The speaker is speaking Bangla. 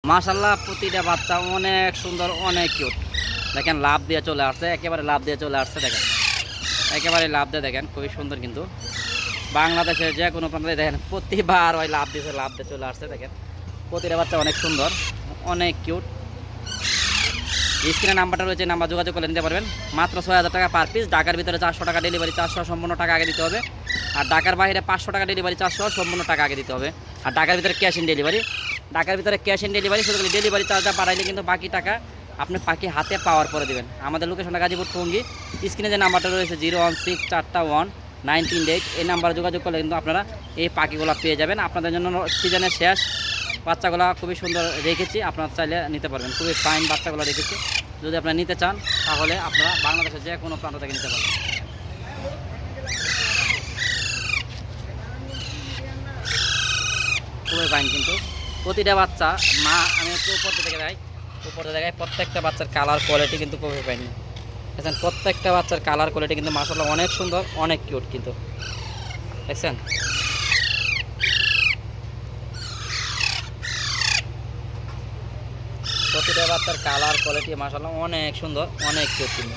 মাশাআল্লাহ প্রতিটা বাচ্চা অনেক সুন্দর, অনেক কিউট। দেখেন লাভ দিয়ে চলে আসছে, একেবারে লাভ দিয়ে চলে আসছে। দেখেন একেবারে লাভ দিয়ে, দেখেন খুবই সুন্দর। কিন্তু বাংলাদেশের যে কোনো প্রান্তে দেখেন প্রতিবার ওই লাভ দিয়েছে, লাভ দিয়ে চলে আসছে। দেখেন প্রতিটা বাচ্চা অনেক সুন্দর, অনেক কিউট। স্ক্রিনে নাম্বারটা রয়েছে, নাম্বার যোগাযোগ করে নিতে পারবেন। মাত্র ৬,০০০ টাকা পার পিস। ঢাকার ভিতরে ৪০০ টাকা ডেলিভারি, ৪০০ সম্পূর্ণ টাকা আগে দিতে হবে। আর ঢাকার বাইরে ৫০০ টাকা ডেলিভারি, ৪০০ সম্পূর্ণ টাকা আগে দিতে হবে। আর ঢাকার ভিতরে ক্যাশ ইন ডেলিভারি, ঢাকার ভিতরে ক্যাশ ইন ডেলিভারি। শুধু ডেলিভারি চার্জটা বাড়াইলে কিন্তু বাকি টাকা আপনি পাখি হাতে পাওয়ার পরে দেবেন। আমাদের লোকেশনটা গাজীপুর টঙ্গী। স্ক্রিনে যে নাম্বারটা রয়েছে 016419338, এই নাম্বারে যোগাযোগ করলে কিন্তু আপনারা এই পাখিগুলো পেয়ে যাবেন। আপনাদের জন্য সিজনের শেষ বাচ্চাগুলো খুবই সুন্দর রেখেছি, আপনারা চাইলে নিতে পারবেন। খুবই ফাইন বাচ্চাগুলো রেখেছি। যদি আপনারা নিতে চান তাহলে আপনারা বাংলাদেশের যে কোনো প্রান্ত থেকে নিতে পারবেন। খুবই ফাইন কিন্তু প্রতিটা বাচ্চা মা, আমি একটু উপর থেকে যাই, উপরে দেখাই প্রত্যেকটা বাচ্চার কালার কোয়ালিটি কিন্তু খুবই ফাইন। দেখছেন প্রত্যেকটা বাচ্চার কালার কোয়ালিটি কিন্তু মাশাআল্লাহ অনেক সুন্দর, অনেক কিউট কিন্তু। দেখছেন প্রতিটা বাচ্চার কালার কোয়ালিটি মাশাআল্লাহ অনেক সুন্দর, অনেক কিউট কিন্তু।